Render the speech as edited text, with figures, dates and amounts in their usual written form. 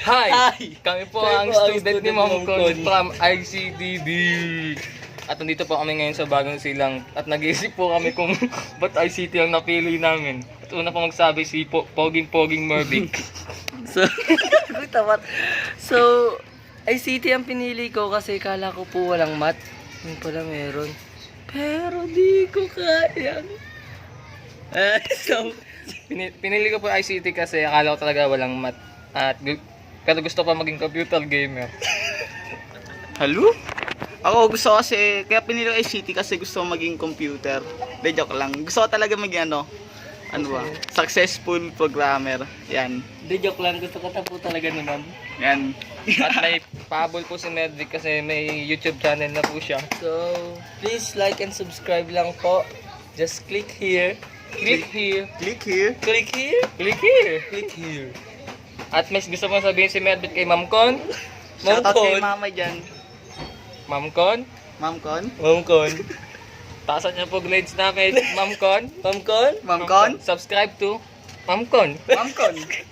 Hi! Hi! Kami po Kami ang po ang student ni student Ma'am ni Ma'am Con Con. from ICDD. At nandito po kami ngayon sa Bagong Silang at nag-iisip po kami kung ba't ICT ang napili namin. At una po magsabi si Poging Mervic. So, ICT ang pinili ko kasi kala ko po walang math. Yun pala meron. Pero di ko kaya. So, Pinili ko po ICT kasi akala ko talaga walang math. Pero gusto ko maging computer gamer. Hello? Ako gusto kasi, kaya pinili ko ICT kasi gusto ko maging computer. De joke lang. Gusto ko talaga maging successful programmer. Yan. di joke lang. Gusto ko po talaga naman. Yan. At may pahabol po si Mervic kasi may YouTube channel na po siya. So, please like and subscribe lang po. Just click here. Click here. Click here. Click here. Click here. Click here. At may gusto mo sabihin si Mervic kay Ma'am Con? Ma'am Shoutout kay Con. mama dyan. Ma'am Con? Ma'am Con. Ma'am Con. Taasan niyo po grades namin, Ma'am Con. Ma'am Con. Ma'am Con. Subscribe to Ma'am Con. Ma'am Con.